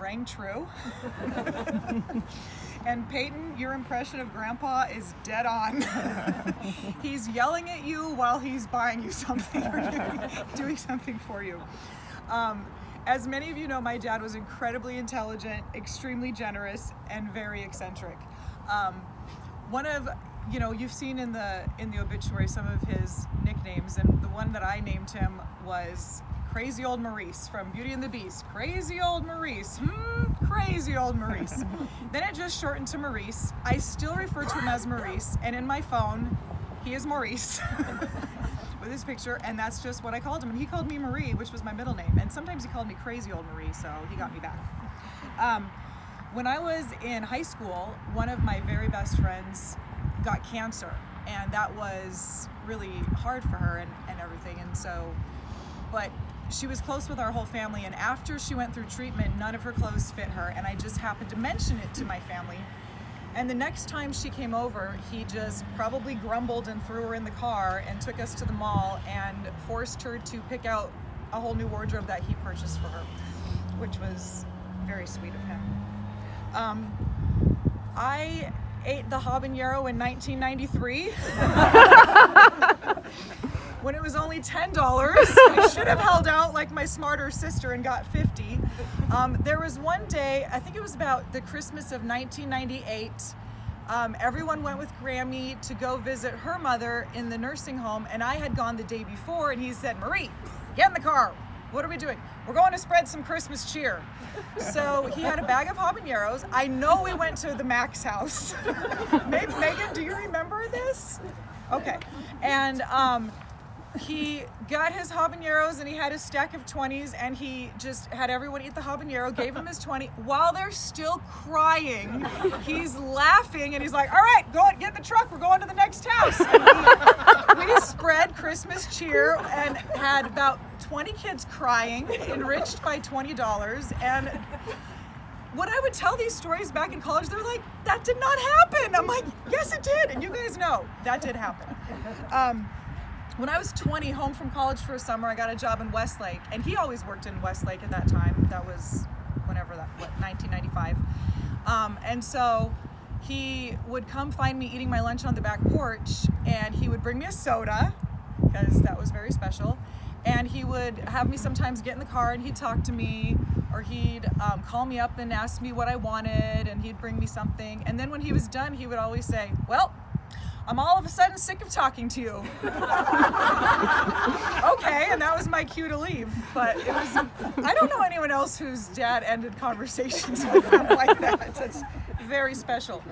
rang true. And Peyton, your impression of Grandpa is dead on. He's yelling at you while he's buying you something or doing something for you. As many of you know, my dad was incredibly intelligent, extremely generous, and very eccentric. You've seen in the obituary some of his nicknames, and the one that I named him was Crazy Old Maurice from Beauty and the Beast. Crazy Old Maurice. Crazy Old Maurice. Then it just shortened to Maurice. I still refer to him as Maurice, and in my phone, he is Maurice with his picture, and that's just what I called him. And he called me Marie, which was my middle name, and sometimes he called me Crazy Old Marie, so he got me back. When I was in high school, one of my very best friends got cancer, and that was really hard for her and everything, but she was close with our whole family, and after she went through treatment, none of her clothes fit her, and I just happened to mention it to my family. And the next time she came over, he just probably grumbled and threw her in the car and took us to the mall and forced her to pick out a whole new wardrobe that he purchased for her, which was very sweet of him. I ate the habanero in 1993 when it was only $10. I should have held out like my smarter sister and got 50. There was one day, I think it was about the Christmas of 1998, everyone went with Grammy to go visit her mother in the nursing home, and I had gone the day before, and he said, Marie, get in the car. What are we doing? We're going to spread some Christmas cheer. So he had a bag of habaneros. I know we went to the Mac's house. Megan, do you remember this? Okay. And he got his habaneros, and he had a stack of 20s, and he just had everyone eat the habanero, gave him his 20. While they're still crying, he's laughing, and he's like, all right, go and get in the truck. We're going to the next house. And we spread Christmas cheer and had about 20 kids crying, enriched by $20. And when I would tell these stories back in college, they're like, that did not happen. I'm like, yes, it did. And you guys know that did happen. When I was 20, home from college for a summer, I got a job in Westlake, and he always worked in Westlake at that time. That was 1995. And so he would come find me eating my lunch on the back porch, and he would bring me a soda, because that was very special. And he would have me sometimes get in the car, and he'd talk to me, or he'd call me up and ask me what I wanted, and he'd bring me something. And then when he was done, he would always say, well, I'm all of a sudden sick of talking to you. Okay, and that was my cue to leave. But it was, I don't know anyone else whose dad ended conversations with him like that. It's very special.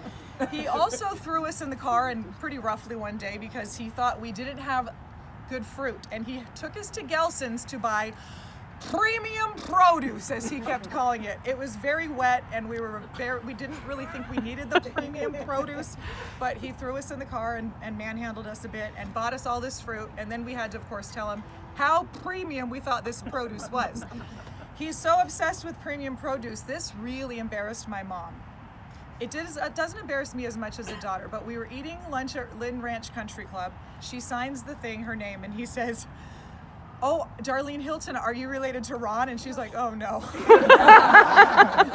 He also threw us in the car, and pretty roughly one day, because he thought we didn't have good fruit. And he took us to Gelson's to buy premium produce, as he kept calling it. It was very wet, and we didn't really think we needed the premium produce, but he threw us in the car and manhandled us a bit and bought us all this fruit, and then we had to, of course, tell him how premium we thought this produce was. He's so obsessed with premium produce, this really embarrassed my mom. It doesn't embarrass me as much as a daughter, but we were eating lunch at Lynn Ranch Country Club. She signs the thing, her name, and he says, oh, Darlene Hilton, are you related to Ron? And she's like, oh no.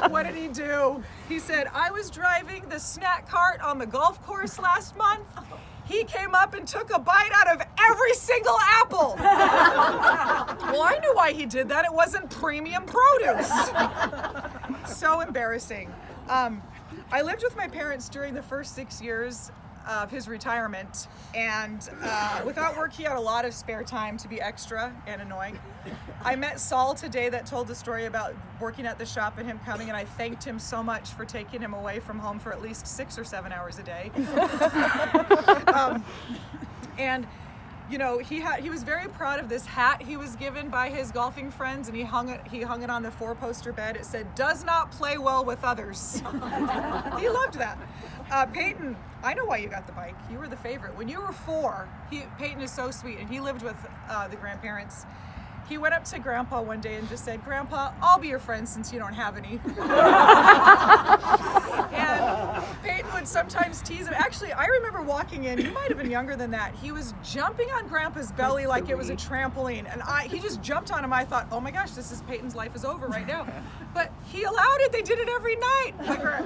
What did he do? He said, I was driving the snack cart on the golf course last month. He came up and took a bite out of every single apple. Well, I knew why he did that. It wasn't premium produce. So embarrassing. I lived with my parents during the first 6 years of his retirement, and without work he had a lot of spare time to be extra and annoying. I met Saul today that told the story about working at the shop and him coming, and I thanked him so much for taking him away from home for at least 6 or 7 hours a day. And you know, he was very proud of this hat he was given by his golfing friends, and he hung it on the 4-poster bed. It said, does not play well with others. He loved that. Peyton, I know why you got the bike. You were the favorite. When you were 4, Peyton is so sweet, and he lived with the grandparents. He went up to Grandpa one day and just said, Grandpa, I'll be your friend since you don't have any. And Peyton would would sometimes tease him. Actually, I remember walking in, he might have been younger than that. He was jumping on Grandpa's belly like it was a trampoline. And he just jumped on him. I thought, oh my gosh, Peyton's life is over right now. But he allowed it. They did it every night.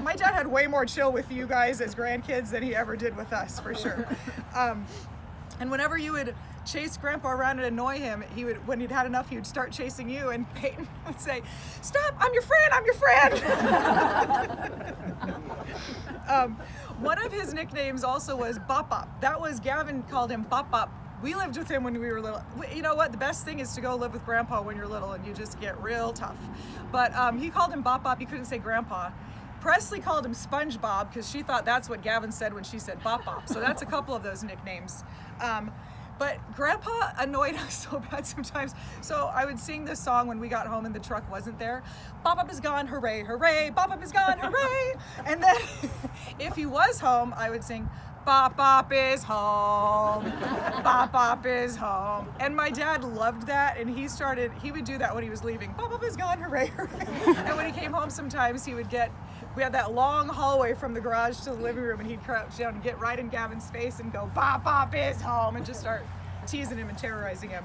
My dad had way more chill with you guys as grandkids than he ever did with us, for sure. And whenever you would chase Grandpa around and annoy him, when he'd had enough, he would start chasing you, and Peyton would say, "Stop, I'm your friend, I'm your friend." One of his nicknames also was Bop Bop. That was, Gavin called him Bop Bop. We lived with him when we were little. You know what, the best thing is to go live with Grandpa when you're little and you just get real tough. But he called him Bop Bop, he couldn't say Grandpa. Presley called him SpongeBob because she thought that's what Gavin said when she said Bop Bop. So that's a couple of those nicknames. But Grandpa annoyed us so bad sometimes. So I would sing this song when we got home and the truck wasn't there. Bop Bop is gone, hooray, hooray. Bop Bop is gone, hooray. And then if he was home, I would sing, Bop Bop is home, Bop Bop is home. And my dad loved that, and he would do that when he was leaving. Bop Bop is gone, hooray, hooray. And when he came home sometimes, we had that long hallway from the garage to the living room, and he'd crouch down and get right in Gavin's face and go, Bop Bop is home, and just start teasing him and terrorizing him.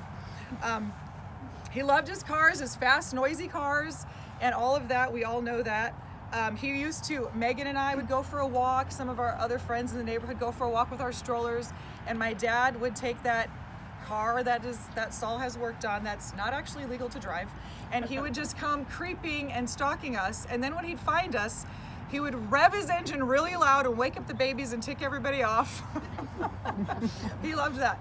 He loved his cars, his fast, noisy cars, and all of that. We all know that. Megan and I would go for a walk. Some of our other friends in the neighborhood go for a walk with our strollers, and my dad would take that car that Saul has worked on that's not actually legal to drive, and he would just come creeping and stalking us, and then when he'd find us, he would rev his engine really loud and wake up the babies and tick everybody off. He loved that.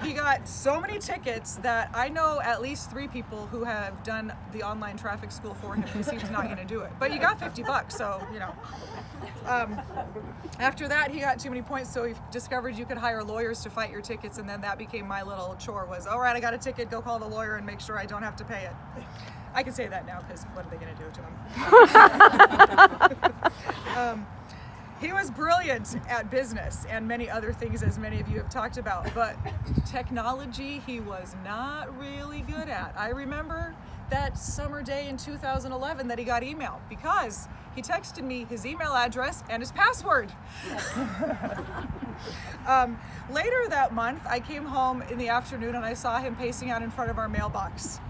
He got so many tickets that I know at least 3 people who have done the online traffic school for him because he was not going to do it. But you got $50, so you know. After that, he got too many points, so he discovered you could hire lawyers to fight your tickets, and then that became my little chore. Was, all right, I got a ticket, go call the lawyer and make sure I don't have to pay it. I can say that now because what are they going to do to him? He was brilliant at business and many other things, as many of you have talked about, but technology he was not really good at. I remember that summer day in 2011 that he got email because he texted me his email address and his password. Later that month, I came home in the afternoon and I saw him pacing out in front of our mailbox.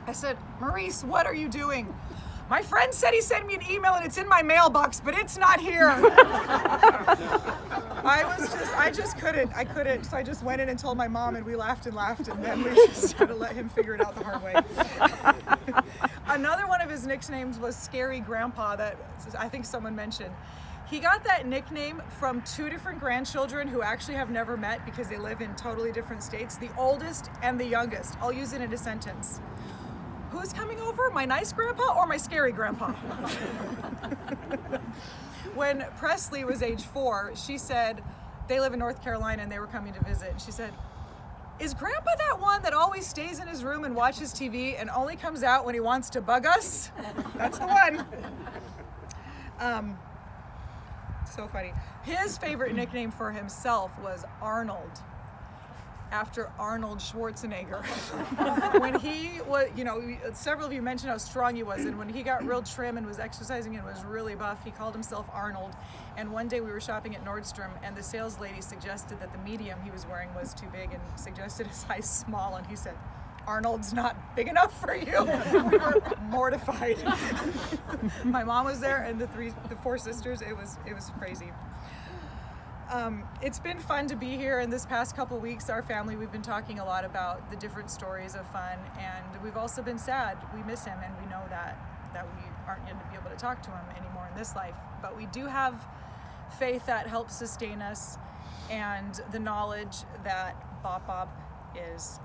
I said, Maurice, what are you doing? My friend said he sent me an email and it's in my mailbox, but it's not here. I just couldn't. So I just went in and told my mom, and we laughed, and then we just had to let him figure it out the hard way. Another one of his nicknames was Scary Grandpa that I think someone mentioned. He got that nickname from 2 different grandchildren who actually have never met because they live in totally different states, the oldest and the youngest. I'll use it in a sentence. Who's coming over? My nice grandpa or my scary grandpa? When Presley was age 4, she said, they live in North Carolina and they were coming to visit. She said, is grandpa that one that always stays in his room and watches TV and only comes out when he wants to bug us? That's the one. So funny. His favorite nickname for himself was Arnold, after Arnold Schwarzenegger. When he was, several of you mentioned how strong he was, and when he got real trim and was exercising and was really buff, he called himself Arnold. And one day we were shopping at Nordstrom, and the sales lady suggested that the medium he was wearing was too big and suggested a size small, and he said, Arnold's not big enough for you. We were mortified. My mom was there, and the 4 sisters. It was crazy. It's been fun to be here, and this past couple weeks, our family, we've been talking a lot about the different stories of fun, and we've also been sad. We miss him, and we know that we aren't going to be able to talk to him anymore in this life, but we do have faith that helps sustain us, and the knowledge that Bop Bop is